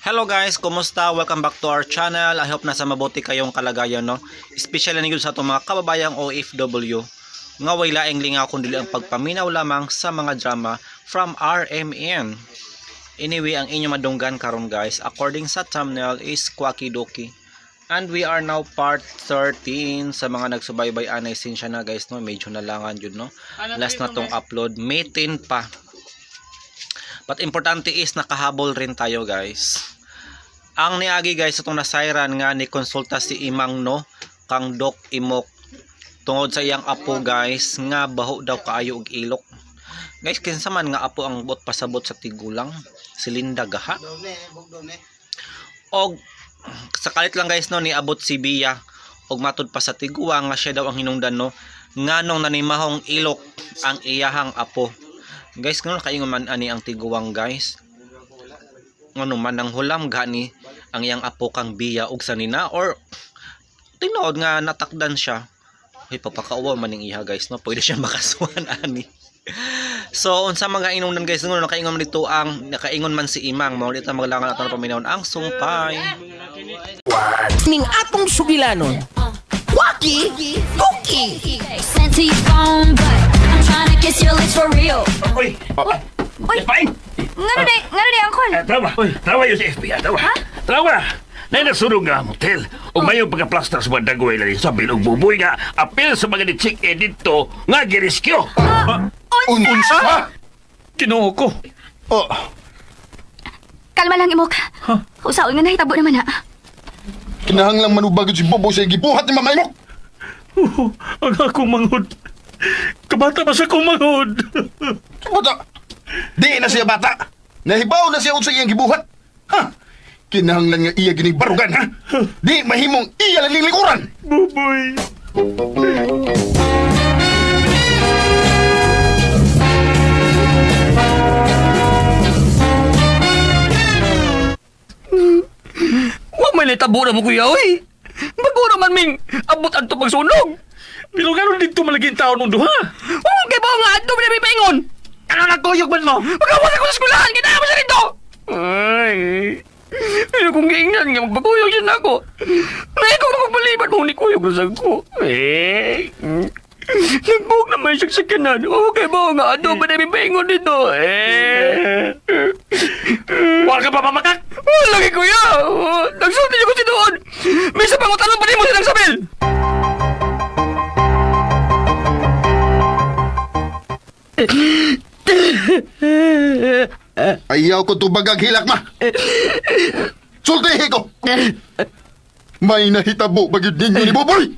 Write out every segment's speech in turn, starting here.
Hello guys, kumusta? Welcome back to our channel. I hope nasa mabuti kayong kalagayan, no? Especially nigud sa itong mga kababayang OFW nga way laing lingaw kundi ang pagpaminaw lamang sa mga drama from RMN. Anyway, ang inyong madunggan karon guys, according sa thumbnail is Quacky Doki. And we are now part 13 sa mga nagsubaybay anay sinsya na guys, no? Medyo nalangan yun, no? Last na tong upload, May 10 pa. But importante is nakahabol rin tayo guys. Ang niagi guys itong nasayran nga ni konsulta si Imang no kang Doc Imok tungod sa iyang apo guys nga baho daw kaayo og ilok. Guys kinsa man nga apo ang bot pasabot sa tigulang si Linda gaha. Og sakalit lang guys no ni abot si Bia og matud pa sa tiguang nga siya daw ang hinungdan no nganong nanimahong ilok ang iyahang apo. Guys, kung nakaingon man ani ang tiguwang guys. Ano man ang hulam gani ang iyang apo kang Bia ug sanina or tinuod nga natakdan siya. Hoy papakauwa man ning iha guys no. Pwede siya makasuhan ani. So unsa mga inungdan guys ngono nakaingon man dito ang nakaingon man si Imang mao dito maglangan ato paminawon ang sumpay. Ning atong sugilanon. Waki, Cookie. Sent to your phone, but I'm trying to kiss your lips for real. Uy! Uy! Pain! Ngano di, Uncle? Trawa yun sa FBI, trawa. Trawa! Na nasunog nga ang hotel. O mayong pagka-plaster sa mga dagway lang sa bilog buboy nga apil sa mga ni-check-in dito nga giriskyo. Unsa? Ha? Kinuho ko. Oh, Kalma lang, Imok. Usaon nga nahitabo naman ha. kinahanglang manubagod si Bobo sa gibuhat ni Mamay mo. Ang akong manghod. Kabata pa sa akong manghod. Bata, di na siya bata. Nahibaw na siya sa iyang gibuhat. Ha? Kinahanglan nga iya gining barugan, ha? Di mahimong iya lang likuran. Buboy. Huwag may natabo na mo kuya, oy. Bago naman ming abot ang pagsunog. Pero gano'n dito malaging taon mong duha. Oo, kaya ba nga ato pinapipaingon? Ano nagtuyog man mo? Magkawas ako sa skulahan, kaya mo sa rito. Ay, pero kung giingnan nga magpakuyog siya na ako. May ikaw magpalibat mo ni kuyog na ko. Nagbuhok naman siya sa kanan. Okay ba nga ato pinapipaingon dito? Huwag ka pa mamakak! Lagi kuya! Nagsulti niyo ko si doon! May isa pang utanong pa rin mo silang sabil! Ayaw ko tubagag hilak ma. Sultihi ko. May nahitabo bagid ninyo ni Boboy.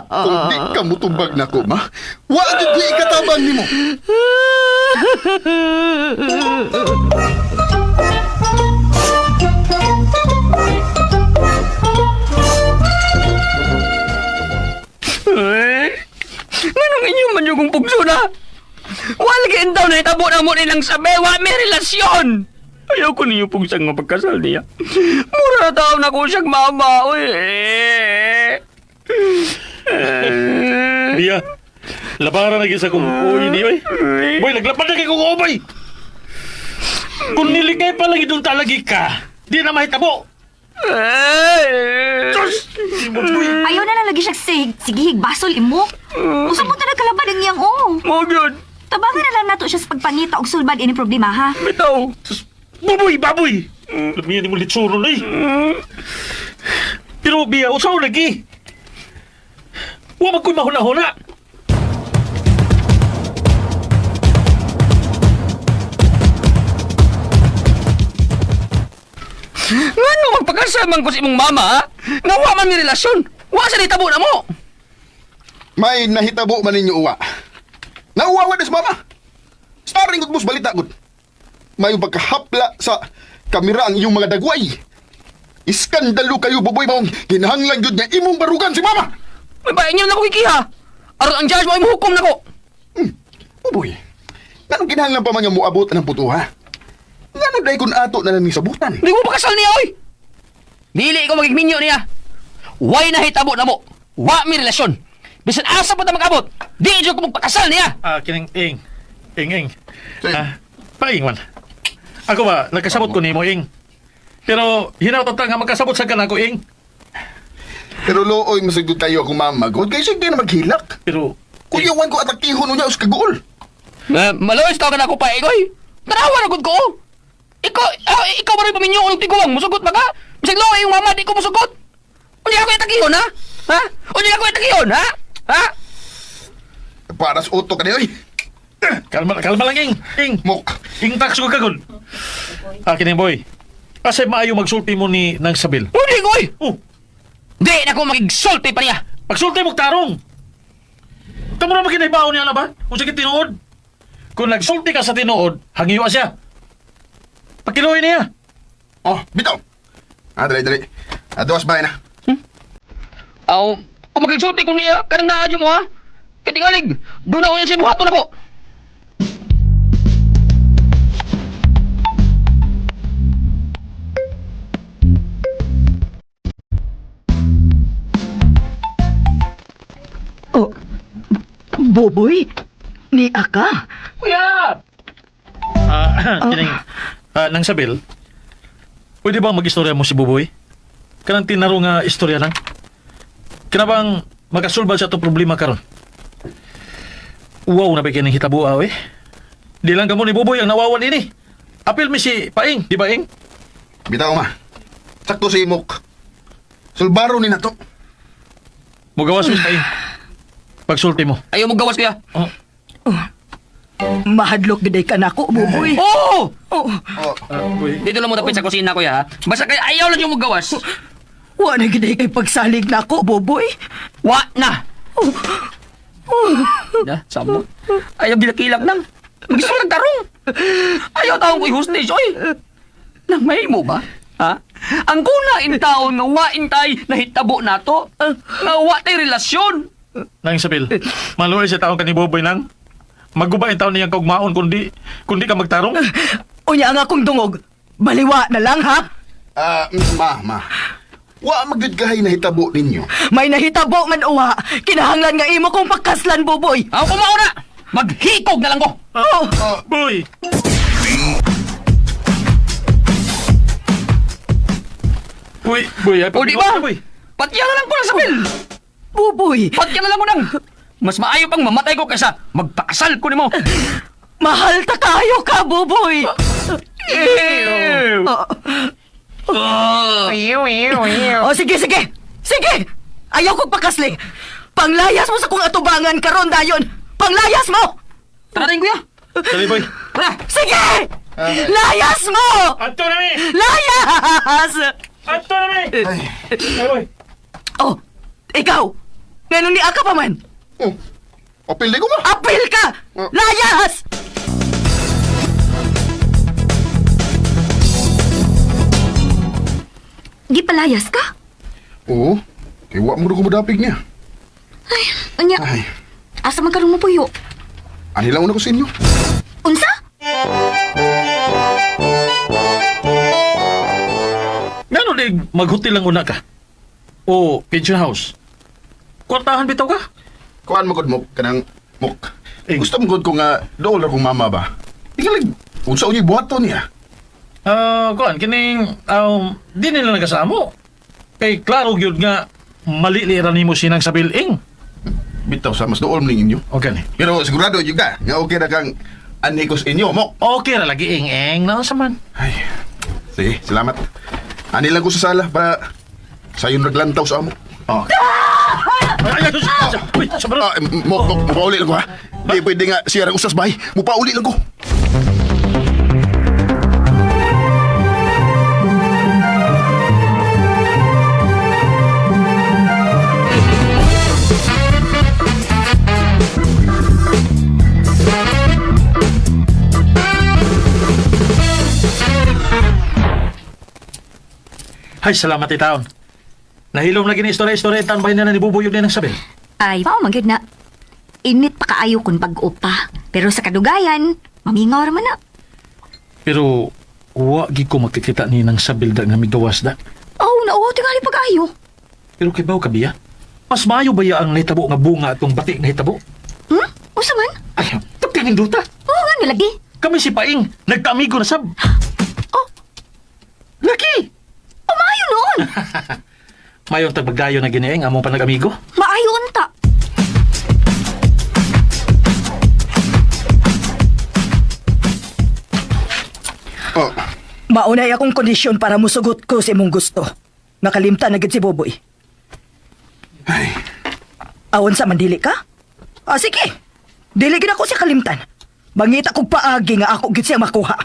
Kung di ka mutubag na ko, ma, wala di ikatabang ni mo. Nganong inyong man yung pugso na? Wala kain daw na itabo na mo nilang sabi, wala may relasyon! Ayaw ko ninyo pugsang mapagkasal niya. Mura na taon na ko siyang mama, oy. Bia, labaran lagi sa kong uwi ni, oy. Boy, naglapad na kay kong ubay. Kung niligay pa lang itong talagi ka, di na mahitabo. Diyos! Ayaw na lang lagi siya sige higbasol, Imok. Usa mo na nagkalaban ang iyang Mo yun, Tabangan na lang nato siya sa pagpangita og sulbad ini problema ha. bitaw. Baboy, baboy! Lamiyan ni mo litsuro na, Pero, Bia, usaw lagi. Huwag magko'y mahuna-huna. Ngano magpagkasal man ko sa imong mama, ha? Nga wa man ni relasyon. Wa sa itabo na mo. May nahitabo man ninyo uwa. Nauwawa na si mama. Starring gud mus balita gud. May pagkahapla sa kamera ang iyong mga dagway. Iskandalo kayo Boboy maong kinahanglan gud nga imong barugan si mama. May bayan niyo na ko kikiha. Aron ang judge mo imong hukom na ko. Boboy, ganong kinahanglan pa man nga moabot ng putuha? Ngano day kun ato na lang ni sabutan? Di mo pakasal niya, oy. Dili ko magigminyo niya. Why na hitabo na mo? Wa mi relasyon. Bisan asa pa ta mag-abot. Di ko magpakasal niya. Kining-ing. Ing. Sige. Paing man. Ako ba, nagkasabot ko nimo, Ing. Pero, hinautot nga magkasabot sa kanako, Ing. Pero looy, masagod tayo akong mamagod. Kaya sige na maghilak. Pero, Kuyawan ko atakihon niya us kagool. Malawis tao ka na ako pa, Igoy. Tarawa na gud ko. Ikaw ba rin paminyo ko ng tiguang? Musugot ba ka? Bisag lo, yung mama, di ko musugot. Undi ako itakihon, ha? Ha? Undi ako itakihon, ha? Ha? Para sa utok ka niya, oy. kalma lang, Ing. Ing, Mok. Ing tax ko kagod. Akin yung boy. Kasi maayo magsulti mo ni nang sabil. Undi, Igoy! Oh, Di na ko magigsulti pa niya. pagsulti mo tarong. Tamo na magkinahibaon niya na ba? Kung sige tinuod. Kung nagsulti ka sa tinuod, hangiwa siya. Pakiluhin niya. Oh, bitaw. Dali. Aduas ba na? Aw, kung magigsulti ko niya, kanang naadyo mo, ha? Katingalig, doon ako yan sa buhato na ko. Oh, Boboy, ni Aka. Kuya! Kining, nang sabil, pwede bang mag-istorya mo si Buboy? Kanang tinaro nga istorya lang. Kinabang makasulbal sa itong problema karon. Wow, nabikin ng hitabo eh. Di lang kamo ni Buboy ang nawawan ini. Apil mi si Paing, di ba Ing? Bitaw ma. Sakto si Mok. Sulbaro ni nato. Mugawas mi si Paing. Pagsulti mo. Ayaw mo gawas kuya. Oh, Mahadlok giday ka nako, Boboy. Oo! Oh, Boy. Dito lang mo tapit sa kusina kuya, ha? Basta kaya ayaw lang yung mo gawas. wa na giday kay pagsalig nako, Boboy. Wa na! Ya, samo. Ayaw bilakilak nang. Gusto lang tarong. Ayaw taong ko'y hostage, oy. Nang may mo ba? Ha? Ang kuna in taon nga wa intay nahitabo nato. Nga wa tay relasyon. Nang sabil, maluoy sa taong ka ni Buboy nang. Maguba yung taon niyang kaugmaon kundi ka magtarong. Unya nga akong dungog. Baliwa na lang, ha? Ma. Wa magdudgahay na hitabo ninyo. May nahitabo man uwa. Kinahanglan nga imo kong pagkaslan, Boboy. Ako kumao na. Maghikog na lang ko. Oh, Boy! Boy, ay O di ba? Boy. Patyan na lang ko lang sa bil. Boboy. Patyan na lang ko nang. Mas maayo pang mamatay ko kaysa magpakasal ko ni mo. Mahal ta kayo ka, Boboy. Ew! Oh, sige. Sige! Ayaw kong pakasli. Panglayas mo sa kong atubangan karon dayon. Panglayas mo! Tara rin kuya. Dali, boy. Tara. Sige! Layas mo! Ato na mi! Layas! Ato na mi! Ay, boy. Oh, ikaw! Ngayon ni Aka pa man. Oh. Apil di ko ma. Apil ka! Layas! Gipalayas ka? Oo. Kaya wa mo ko madapig niya. Anya, Ay, asa man karon mo puyo? anilang una ko sa inyo. Unsa? Ngano di maghotel lang una ka? O pension house? Kwartahan bitaw ka? Kuan mo gud Mok, kanang Mok. Eh. Gusto mo gud ko nga dool akong mama ba? Ikalig, unsa unya buhaton niya? Kuan, kining, di nila nagkasamo. Kay klaro gyud nga, mali liran nimo sinang sa building. Bitaw sa mas dool ning inyo. Okay ni. Pero sigurado yun ka, nga okay na kang anikos inyo, Mok. Okay ra lagi ing-ing na sa man. Ay, sige, salamat. Ani lang ko sa sala para sayon naglantaw sa amo. Oh. Ay, uy, sabaro. Mok, mupauli lang ko ha. Di pwede nga siya usas bahay. Mupauli lang ko. Ay, salamat itaon. Nahilom lagi ni istorya-istorya tambay na ni Bubuyog din ang sabi. Ay, pao magyud na. Init pa kaayo kun bag-o pa. Pero sa kadugayan, mamingaw ra man na. Pero, wagi ko makikita ni nang sabil da nga migawas da. Oh, nao tingali pag-ayo. Pero kay baw kabiya, mas maayo ba ya ang nahitabo nga bunga atong bati nga hitabo? Hmm? Usa man? Ay, tapos duta. Oo nga Unsa nga lagi? Kami si Paing, nagkaamigo na sab. Laki! Umayo noon. Mayong tagbagdayo na ginieng among panag-amigo. Maayo unta. Oh, Maunay akong kondisyon para musugot ko sa imong gusto. Nakalimtan na gid si Boboy. ay, Awon sa mandili ka? Sige. Dili gid ako siya kalimtan. Bangita kog paagi nga ako gid siya makuha.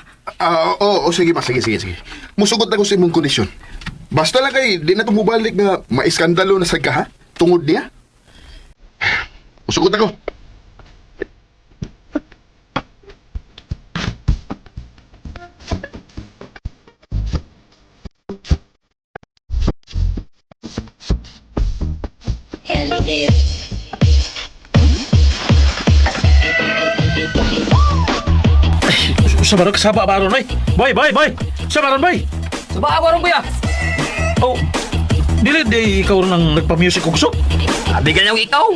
sige ba, sige. Musugot ako sa imong kondisyon. Basta lang kay, di na tumubalik nga maiskandalo na sa ha? Tungod niya. Musugot ako. Sa baron kasaba baron ay. Boy. Sa baron boy. Suba ako ron kuya. Oh. Dili di ikaw rin ang nagpa-music kugso. Abi ganyan ikaw.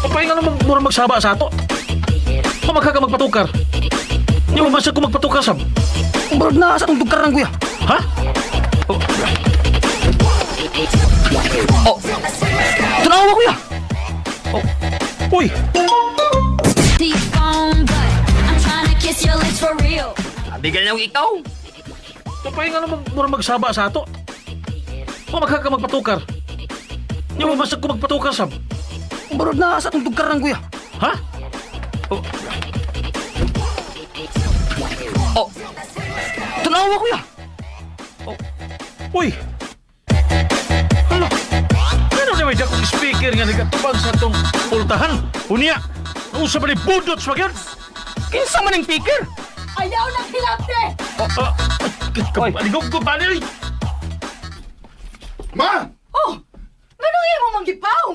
Paing nga naman mura magsaba sa ato. Pamagka ka magpatukar. Di mo masya ko magpatukar sab. Barod na sa tong tugkaran kuya. Ha? Tunawa kuya. Uy. Deep phone, but I'm trying to kiss your lips for real. Abi ganyan ikaw. Paing nga naman mura magsaba sa ato. Pamagka ka magpatukar. Di mo masya ko magpatukar sab. Barod na sa tong tugkaran kuya. Ha? Tunawa kuya. Uy! Hala! Ano na may dakong speaker nga nagkatubag sa itong pultahan? Unya! Usa ba ni budot sa bagyan? Kinsa man ang speaker? Ayaw ng hilapte! Kapaligog ko ba niya? Ma! Ganun yung mo manggipaw.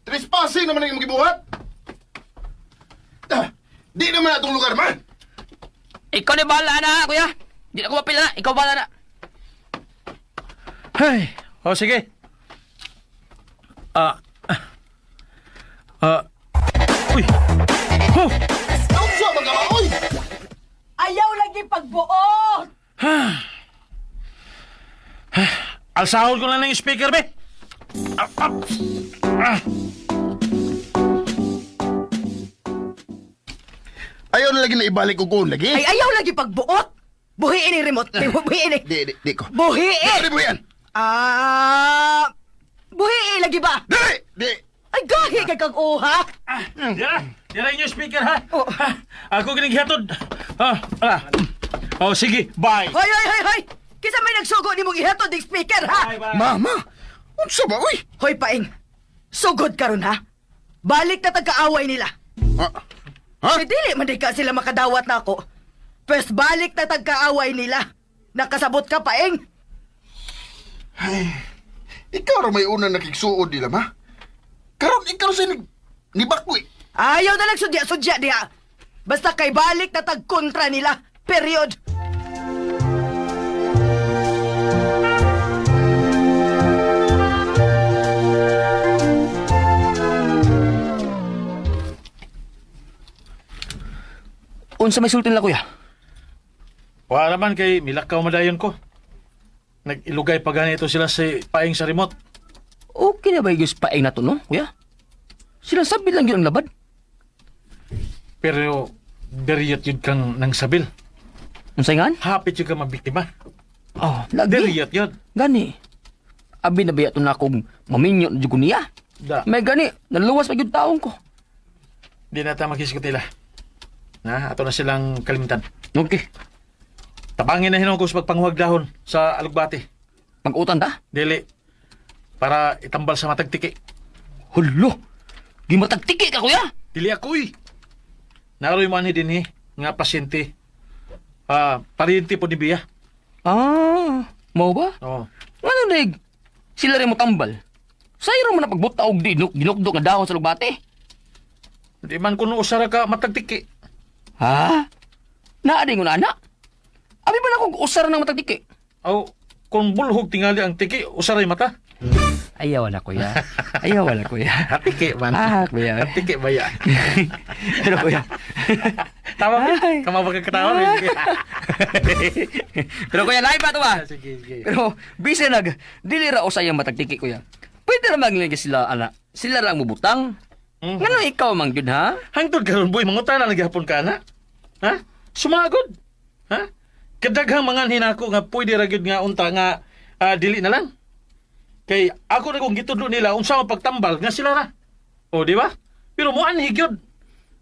Trespassing naman ang imong gibuhat. Di naman na itong lugar, ma! Ikaw na bahala na kuya. Di na ko mapila na. Ikaw bahala na. Ay! O sige. Uy! Oh! Ang sa mga oy! Ayaw lagi pagbuot. Alsahod ko na lang yung speaker, be! Ayaw na lagi na ibalik ko kung lagi. Ay ayaw lagi pagbuot. Buhiin ni remote. Buhiin ni. Di ko. Buhiin. Di mo yan! Buhiin lagi ba? Di! Ay gahi kay kag uha. Yan yung speaker, ha? Oh. Ako ginighatod. Oh, sige. Bye! Hoy. Kisa may nagsugo ni mong ihatod ng speaker ha. Mama! Unsa ba, uy? Hoy paing. Sugod karon ha. Balik na tagkaaway nila. Ha? Si dili man di ka sila makadawat na ako. First balik na tagkaaway nila. Nakasabot ka paing. Ikaw ra may unang nakiksuod nila, ma? Karon ikaw sa nibakwi. Ayaw na lang sudya diha. Basta kay balik na tagkontra nila. Period. Unsa may sultin la kuya? Wala naman kay milakaw madayon ko. Nag-ilugay pa ganito sila si Paing sa remote. Okay na ba yung paing na to, no, kuya? Sila sabi lang yun ang labad. Pero deriyot yun kang nang sabil. Unsay ngan? Hapit yun kang mabiktima. Oh, lagi. Deriyot yun. Gani. Abi na ba ito na akong maminyo na jugo niya? Da. May gani, naluwas pa yung taong ko. Di na tayo makisgot nila. Na, ato na silang kalimtan. Okay. Tabangin na hinong ko sa pagpanghuwag dahon sa alugbati. Pag-utan ta? Dili. Para itambal sa matagtiki. Hulo! Gimatagtiki ka, kuya! Dili ako'y. Naroy man din nga pasyente. Pariente po ni Bia. Mau ba? Oo. Ano, Nig? Sila rin mo tambal. Sayro mo na pagbuta og dinukdok na dahon sa lugbate. Di man kuno usara ka matagtiki. Ha? Naading ko na, anak? Abi ba na kong usara ng matagtiki? Aw, kung bulhog tingali ang tiki, usaray mata. Ayaw na kuya. Ayaw na kuya. Tiki man. Kuya. Tiki ba yan? Pero kuya. Tama ba? Kama ba katawa? Pero kuya, lahi pa to ba? Sige, sige. Pero, bisa dili ra usay ang matagtiki kuya. Pwede na maglingki sila, ana. Sila lang mubutang. Ngano ikaw mang yun, ha? Hangtod karon boy, mangutan na naghapon ka na. Ha? Sumagod. Ha? Kadaghang mga hinako nga pwede ra gyud nga unta nga dili na lang. Kay ako na kung gitudlo nila unsa man pagtambal nga sila ra. O di ba? Pero mo anhi gyud.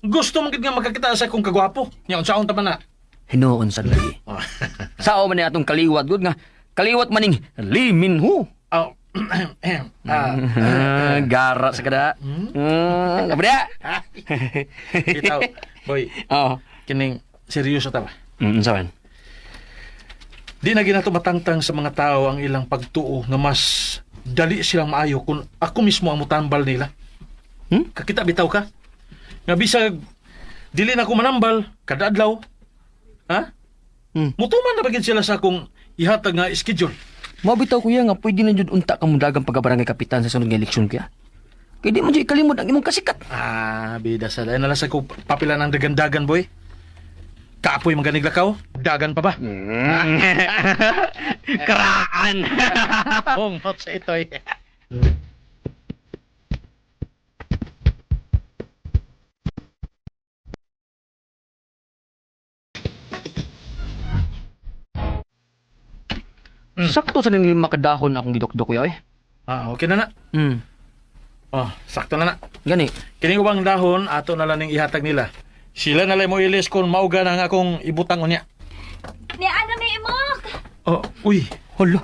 Gusto man gyud nga makakita sa akong kagwapo. Nya unsa unta man na. Hinuon sa lagi. Sao man ni atong kaliwat gud nga kaliwat maning Lee Min Ho. Gara sa kada. Kabada. Bitaw, boy, Oh. kining seryoso ta ba? Sawan. Di na ginato matangtang sa mga tao ang ilang pagtuo nga mas dali silang maayo kung ako mismo ang mutambal nila. Kakita bitaw ka? Nga bisag dili na ako manambal kada adlaw. Ha? Mutuman na bagid sila sa akong ihatag nga schedule. Mabitaw kuya nga pwede na jud unta ka mudagang pagabarangay kapitan sa sunod nga eleksyon kuya. Kay di mo jud kalimot ang imong kasikat. Bida sa dahil nalas ako papila ng dagan-dagan, boy. Kaapoy maganig lakaw. Dagan pa ba? Karaan. Ong, hot sa itoy. Sakto sa ning lima kadahon akong gidokdok kuya eh. Okay na na. Oh, sakto na na. Gani. Kining ubang dahon, ato na lang ning ihatag nila. Sila na lang mo ilis kung mauga na nga akong ibutang unya. Ni ano may imok? Oh, uy. Hala.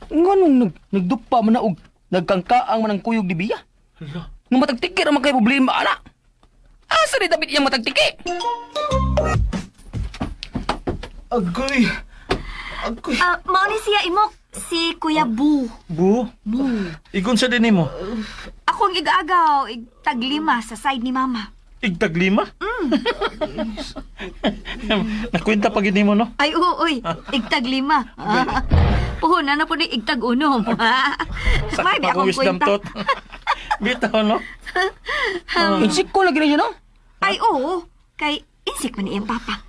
Nganong nagdupa man na og nagkangkaang man ang kuyog di biya. Hala. Nga matagtiki ra man kay problema ana. Asa ni dapat iyang matagtiki? Agoy. Agoy. Mao ni siya imok. Si Kuya Bu. Bu? Igon sa din mo. Akong igagaw, taglima sa side ni Mama. Igtag 5? Nakwenta pa gini mo, no? Ay, uy, igtag 5. Puhunan na po ni igtag 1. May Sakto akong wisdom tot. Bitaw, no? Insik ko lagi na siya no? Ay, oo. Kay insik man ni iyang papa.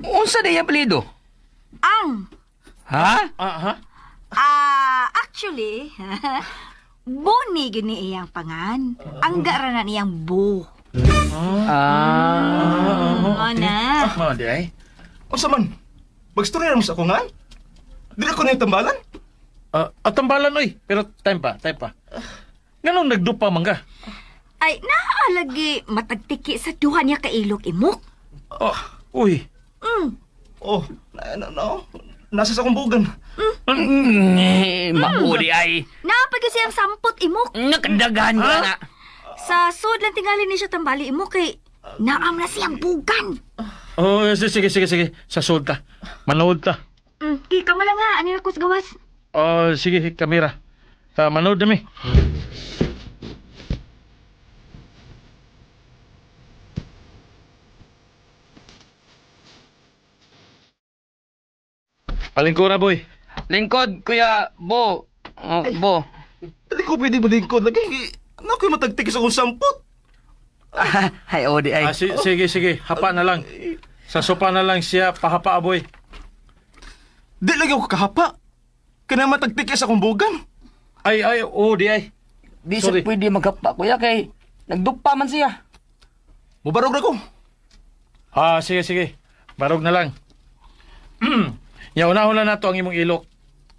Unsa day apelyido? Ang. Ha? Ha? Actually, Boni yun ni iyang pangan. Ang gara na niyang Bu. Ano? Mga di ay. O saman, magstorya mo sa ako nga? Dili ko na yung tambalan? Tambalan, oy. Pero time pa. Ganong nagdupa man ka? Ay, naalagi matagtiki sa duha niya kailog imok. Uy. Oh, nasa sa akong bugan. Mauli ay. Napagyo siyang sampot imok. Nakadagahan ka na. Sa sud lang tingali ni siya tambali imok kay naam na siyang bugan. Oh, sige. Sa sud ta. Manood ta. Kika mo lang nga, ano ako sa gawas? Oh, sige, kamera. Manood nami. Palingkura, boy. Lingkod, kuya, Bo. Bo. Dili ko pwede malingkod lagi. Ano ko matagtik sa akong sampot? Ay, odi ay. Sige. Hapa na lang. Sa sopa na lang siya, pahapa, boy. Di lagi ako kahapa. Kaya matagtik sa akong bugan. Ay, di ay. Di siya Sorry. pwede magkapa, kuya, kay nagdukpa man siya. Mubarog na ko. Sige. Barog na lang. Yauna-una na to ang imong ilok.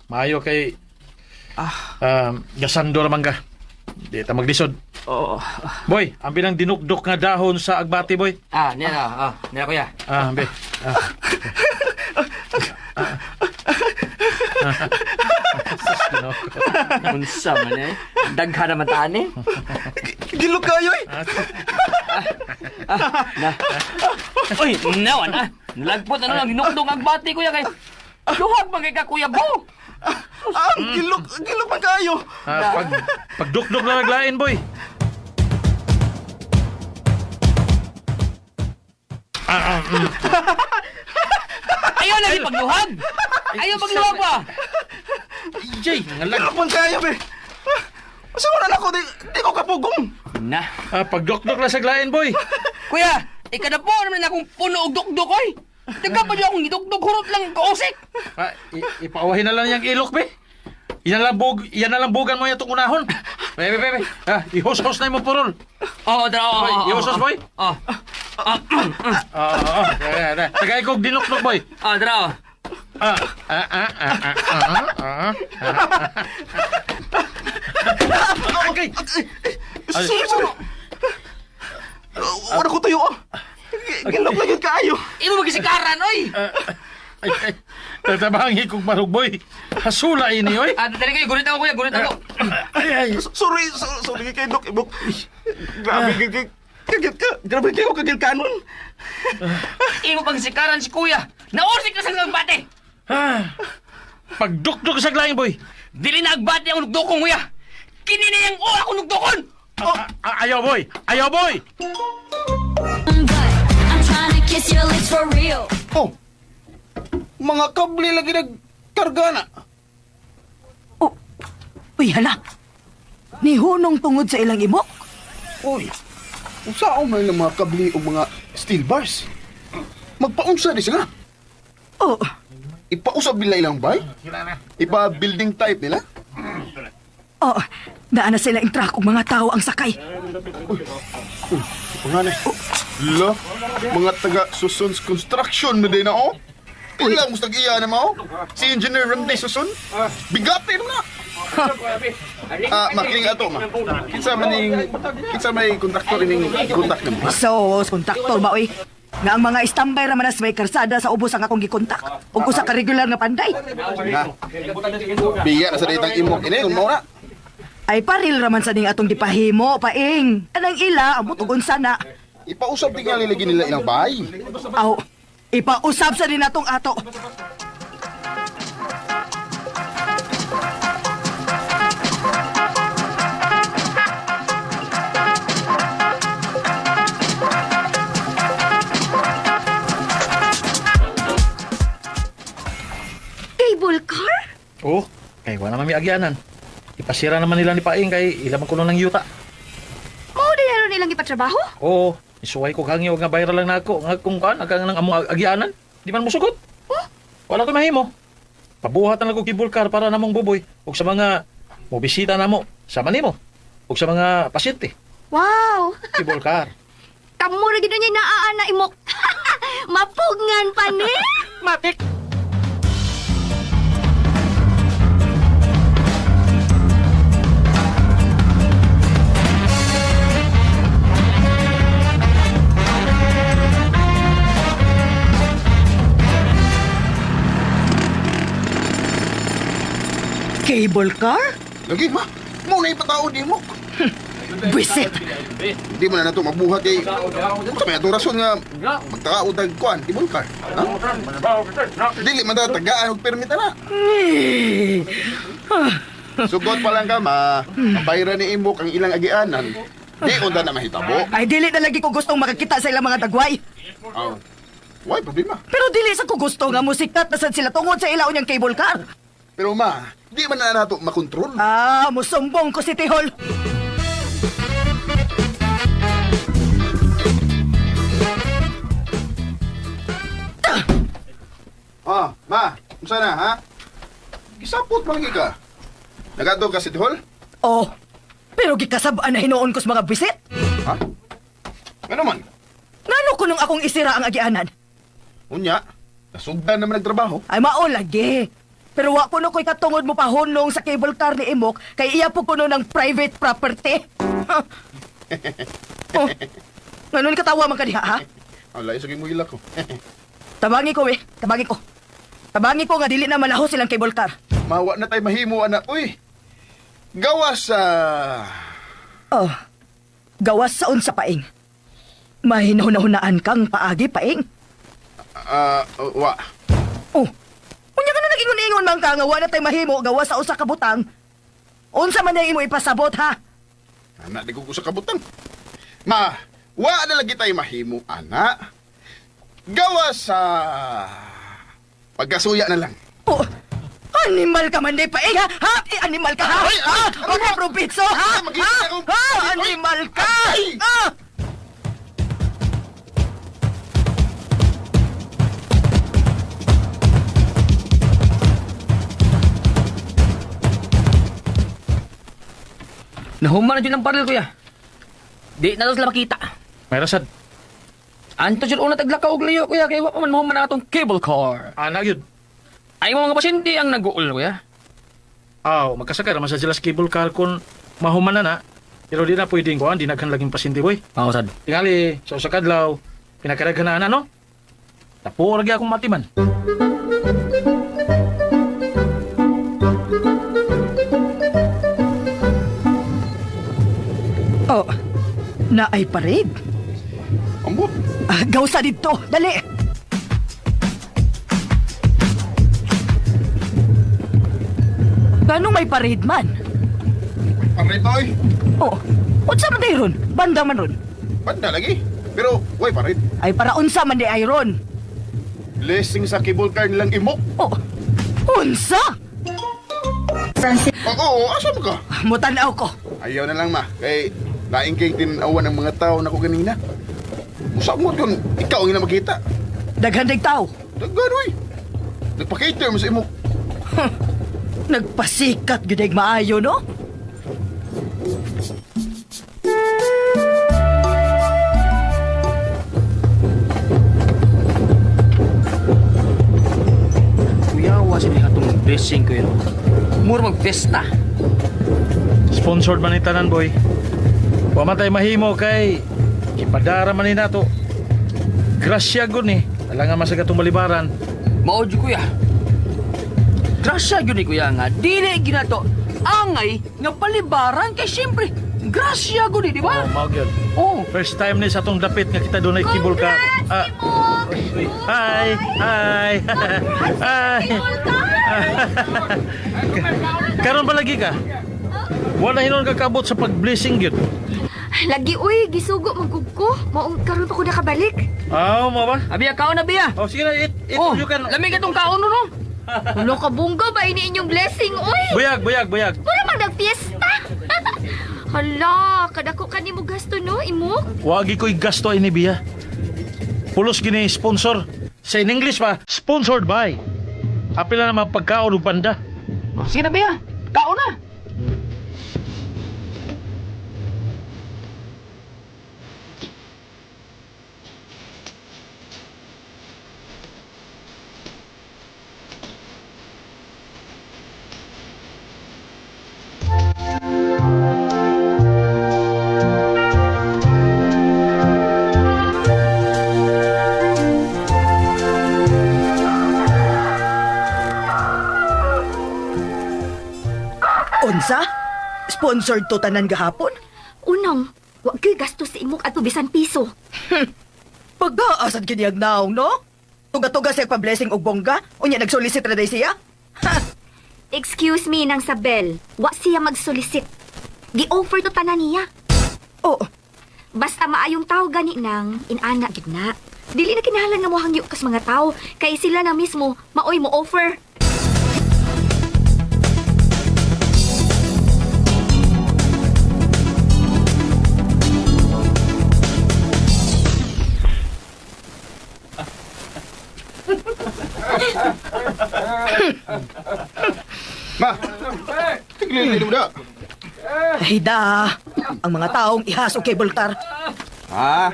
Maayo kay... gasando raman ka. Di ta maglisod. Boy, ang binang dinukdok nga dahon sa agbati, boy. Niya kuya. Be. Unsa man eh. Daghan naman taan eh. Gilok kayo eh. Uy, nawan ah. Nalagpot na lang dinukdok ang bati kuya kay. Luhag man kay ka kuya Bo. Gilok man kayo. Pagdukdok na naglain, boy. Ayaw lagi pagluhag. Ayaw pagluhag ba? Jay, ngalag. Gilok man kayo be. na ako, di ko kapugong. Na. Pagdok-dok lang sa glain, boy. Kuya, ikadapo naman akong puno og dukduk, oy. Taga pa niyo akong idukduk, hurot lang kausik. Ipauwahin na lang yung ilok, be. Yan na lang bugan mo yung tungunahon. Be. Ihos-hos na yung purol. Oo, dra, oo. Boy, ihos-hos, boy. Oo. Tagay kong dinok-dok, boy. Oo, dra, oo. Okay. Sorry. Wala ko tayo, oh. Gilok lang yun kaayo. Imo magisikaran, oy. Tatabangi kong marugboy. Hasula ini, oy. Dali kayo, gunit ako, kuya, gunit ako. Sorry kay Dok Ibok. Grabe kayo kagil kanon. Imo pagisikaran si kuya. Naursik na sa nagbate. Pagdok-dok sa glain, boy. Dili na agbate ang nugdukong, kuya. Kini na yung ako nugdukon. Ayaw, boy. Ayaw, boy. But I'm trying to kiss your lips for real. Oh. Mga kable lagi nagkarga na. Uy, hala. Nihunong tungod sa ilang imok. Uy. Saan may lang mga kable o mga steel bars? Magpaunsa di sila. Oh, Ipausab nila ilang bay? Ipa-building type nila? oh. Daan na sila ang truck ug mga tao ang sakay. Panganay. La, mga taga Suson's Construction na din na, oh. Ilang mustag iya na mo? Si Engineer Randy Suson? Bigatin na. Makiling ato, ma. Kinsa may kontraktor ining kontak naman. So, kontraktor ba, uy? Nga ang mga istambay raman as may karsada sa ubos ang akong gikontak. Ug usa ka regular nga panday. Nga. Biya na sa ditang imok ini, kung mo na. Ay paril raman sa ning atong dipahimo, paing. Anang ila, ang butugon sana. Ipausab di nga lilagin nila ilang bahay. Aw, ipausab sa din atong ato. Cable car? Oh, kay wala naman may agyanan. Ipasira naman nila ni Paing kay ilamang kuno ng yuta. Mao din ano nilang ipatrabaho? Oo, isuway ko hangyo nga viral lang na ako. Nga kung kaan, agang nang among agyanan. Di man musugot. Wala ko mahimo. Pabuhat na lang ko cable car para namong buboy. Ug sa mga mobisita namo, sama nimo. Ug sa mga pasyente, Wow! cable car. Kamu ra gid niya naaan na imok. Mapugngan pa ni. Matik! Cable car? Lagi, ma. Mo na ipatao di mo. Buisit. Hindi mo na nato mabuhat kay sa may rason nga magtakaod ng kuan, tibol car. Dili man daw tagaan og permita na. Sugot pa lang ka, ma. Bayra ni Imok ang ilang agianan. Di onda na mahitabo. Ay dili na lagi ko gustong makakita sa ilang mga dagway. Aw. Why problema? Pero dili sa ko gusto nga musikat na sad sila tungod sa ilaw niyang cable car. Pero ma, di man na nato makontrol. Ah, musumbong ko si Tihol. Ma, unsa na, ha? Gisapot man ka. Nagato ka si Tihol? Oh, pero gikasabaan na hinuon ko sa mga bisit. Ha? Ano man? Ngano ko nung akong isira ang agianan? Unya, nasugdan naman nagtrabaho. Ay mao lagi. Pero wa ko no ko'y katungod mo pa hunong sa cable car ni Imok kay iya po kuno ng private property. Oh, nganon katawa man ka diha, ha? Alay, sige mo ilak ko. Tabangi ko, tabangi ko. Tabangi ko nga dili na malaho silang cable car. Mawa na tayo mahimo, anak. Uy, gawas sa... Oh, gawas sa unsa paing. Mahinahunahunaan kang paagi paing. Wa. Oh, unya ka na nag-ingon-ingon man ka nga wala tay mahimo gawas sa usa ka butang. Unsa man ang imo ipasabot, ha? Anak, di ko sa kabutang. Ma, wa na lagi tayo mahimo, anak. Gawas sa... pagkasuya na lang. Oh, Animal ka man, di pa ha? Ha? Animal ka, ha? Ay, Ha? ano Mga ba? propitso, ha? Ay, mag-isip Ha? ako. Ha? Ay, Animal ka! ay! Ha? Nahuman na dyan ang baril, kuya. Di na daw sila makita. May rasad. Anto dyan una taglakaw og layo, kuya. Kaya wapaman mahuman na itong cable car. Anak yun. Ay mga pasyente ang nag-uul, kuya. Magkasakay naman sa sila sa cable car kung mahuman na. Pero di na pwedeng kuhan, di naghan laging pasyente, boy. Oo, sad. Tingali, sa kadlaw, pinakaraghan na, no? Tapo, lagi akong matiman. Oh, naay parade. Ambot. Gawsa dito, dali. Ganong may parade man? Parito oy. Oh, unsa man day ron? Banda man ron? Banda lagi. Pero, way parit. Ay para unsa man day ay ron? Blessing sa cable car nilang imok. Oh, unsa? Oo, asa mo ka? Mutanaw ko. Ayaw na lang ma. Kay naingking tinawan ng mga tao na ko kanina. Musamot yun, ikaw ang ina makita. Daghan dig tao. Daggan oy. Nagpakater mo sa imok. Nagpasikat gyud ay maayo, no? Kuya, wasi niya itong blessing ko yun. Mura mag-festa. Sponsored man ni tanan, boy. Wa man tayo mahimo kay ipadara man ni nato. Grasya gud ni. Alangan masagat tong balibaran. Maodyo, kuya. Grasya yun ni kuya nga. Dili ginato. Angay nga palibaran kay siyempre. Grasya ko di ba? Mao gyud. Oh. First time ni sa tong dapit nga kita dunay cable car. Hi, hi. Hi. Karon ba lagi ka? Wala hinon ka kabot sa pag-blessing gyud. Lagi, uy, gisugo, magkugko. Maong karon pa ko nakabalik. Mo ba? Abiya kaon na biya. Oh, sige na, Oh, you can. lamig itong kaon no. Ulo ka bunggo ba ini inyong blessing, uy? Buyag. Mura mang nagfiesta. Hala, kadako ka nimo gasto no, imo? Wagi ko'y gasto ini biya. Pulos gini sponsor. Sa in English pa, sponsored by. Apila na mga pagkaon ug banda. Oh, sige na biya. Kaon na. Unsa? Sponsored to tanan gahapon? Unang, wag kay gasto sa imong ato bisan piso. Pagdaasad kini naong, no? Tuga-tuga siya pa-blessing og bongga, unya nagsolicit ra day siya. Ha! Excuse me, nang Sabel. Wa siya mag-solicit. Gi-offer to tanan niya. Oh, Basta maayong tao gani nang inana gid na. Dili na kinahanglan nga mo hangyo kas mga tao kay sila na mismo maoy mo offer. Ma, tigil na da. ay da. Ang mga taong ihas og cable car. Ha?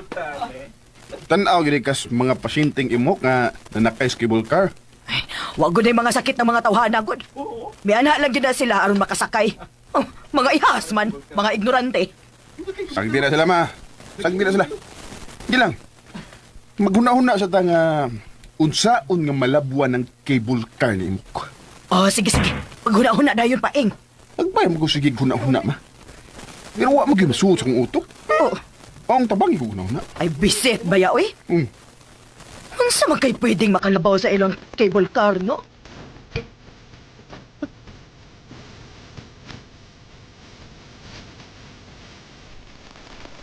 Tanaw gini kas mga pasyenteng imok nga nanakay sa cable car. Ay, wag gud mga sakit ng mga tawhana gud. Miana lang gid na sila aron makasakay. Oh, mga ihas man, mga ignorante. Sagdi na sila ma. Sagdi na sila. Hindi lang. Maghuna-huna sa tanga unsaon nga malabwan ng cable car ni imok. Oh, sige. Paghuna-huna dayon paing. Nagbayam ko sige huna-huna ma. Pero wa mo gimasuot sa kong utok. Oh, Ang tabang ko huna-huna. ay bisit ba ya, oy? Mm. Unsa man kay pwedeng makalabaw sa ilang cable car, no?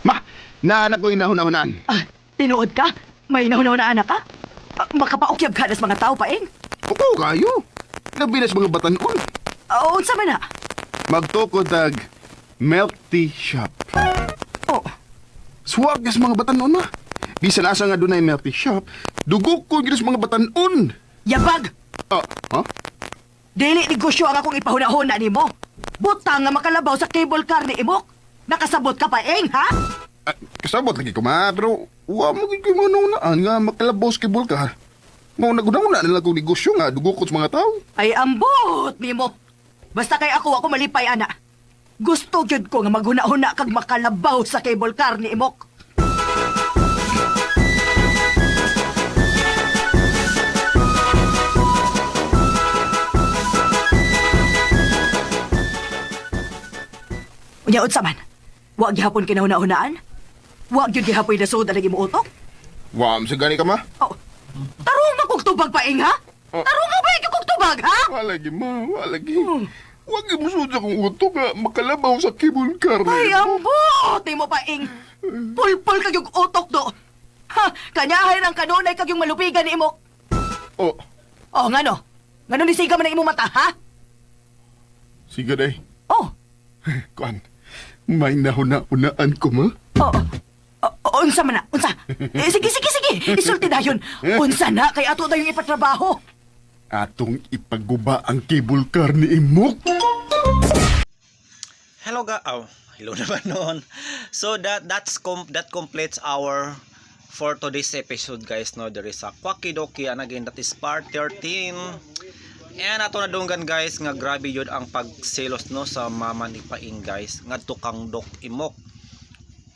Ma, naanak ko inahuna-hunaan. Ah, tinuod ka? May nahunaw na anak ka? Makapaukyab ka nas mga tao paing. Oo, kayo. Labi na sa mga batanon. Unsa man na? Magtuko tag milk tea shop. Oh, Suwag ka sa mga batanon na. Bisan asa nga dunay milk tea shop, dugok ko gid sa mga batanon. yabag! Ah, ha? Dili negosyo ang akong ipahuna-huna nimo. Butang nga makalabaw sa cable car ni Imok. Nakasabot ka pa, ha? Ah, kasabot lagi ko ma, pero wa mo gid ko manunaan nga makalabaw sa kibol ka. Mao naguna-una na lang kong negosyo nga dugok ko sa mga tao. Ay ambot nimo. Basta kay ako malipay, ana. Gusto gyud ko nga maghuna-huna kag makalabaw sa cable car ni Imok. Unya unsa man? Wa gihapon kinahuna-hunaan? Wa gyud gihapon nasud lagi mo utok? Wa mo sa gani ka ma? Oh. Tarong na kog tubag pa ha? Oh. Tarong nga ba kog tubag, ha? Wala gi ma, wala gi. Wag mo sudya kong utok nga makalabaw sa kibol car. Ay, ambot! Di mo pa, Pulpul kagyong utok do. Ha, kanyahay ng kanunay kagyong malupigan ni Imok. Oh, Oh, ngano? Ngano ni siga man ang imong mata, ha? sige day. Oh, Kuan, may nahuna-unaan ko ma. unsa man na? Unsa? Sige. Isulti dayon. Unsa na? Kay ato dayong ipatrabaho. Atong ipaguba ang cable car ni Imok. Hello hello naman noon. So that completes our for today's episode, guys. No, there is a Kwakidoki, and again that is part 13. And ato na dunggan, guys, nga grabe yun ang pagselos no sa mama ni Paing, guys, ngadto kang Doc Imok.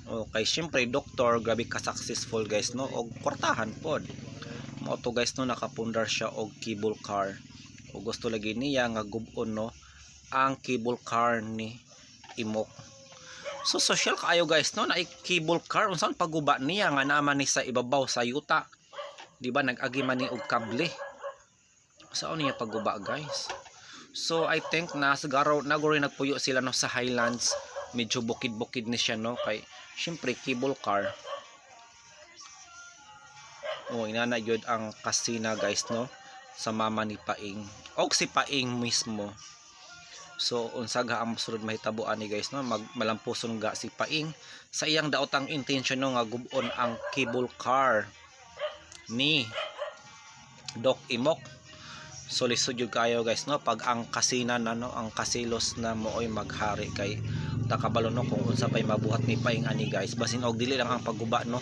Okay, syempre doktor, grabe ka successful, guys, no, og kwartahan pod mo to, guys, no, nakapundar siya og cable car, o gusto lagi niya nga gubon no ang cable car ni Imok. So social kaayo, guys, no, na cable car unsan paguba niya nga naman ni sa ibabaw sa yuta, di ba, nag-agi man ni og kable. Saan niya paguba, guys? So I think na siguro naguri nagpuyo sila no sa Highlands, medyo bukid-bukid ni siya no, kay syempre cable car. Inana yun ang kasina, guys, no, sa mama ni Paing og si Paing mismo. So unsaga ang sunod mahitabuan ni, guys, no, malampuson ga si Paing sa iyang daot ang intention no nga gubon ang cable car ni Doc Imok. So lisod yun kayo, guys, no, pag ang kasina na no, ang kasilos na mooy maghari kay takabalo no kung unsa pay mabuhat ni Paing ani, guys, basin og dili lang ang pagguba no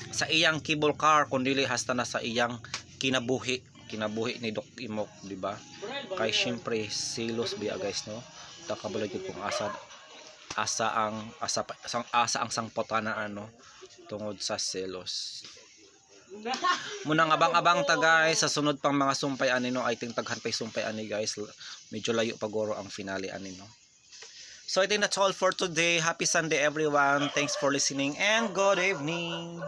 sa iyang cable car kundi hasta na sa iyang kinabuhi ni Doc Imok, di ba? Kay syempre silos biya, guys, no, takabalo yun kung asa ang sangpotan na ano tungod sa selos. Munang abang-abang ta, guys, sa sunod pang mga sumpay ani no. I think taghan pay sumpay ani, guys, medyo layo pagoro ang finale ani no. So I think that's all for today. Happy Sunday, everyone. Thanks for listening and good evening.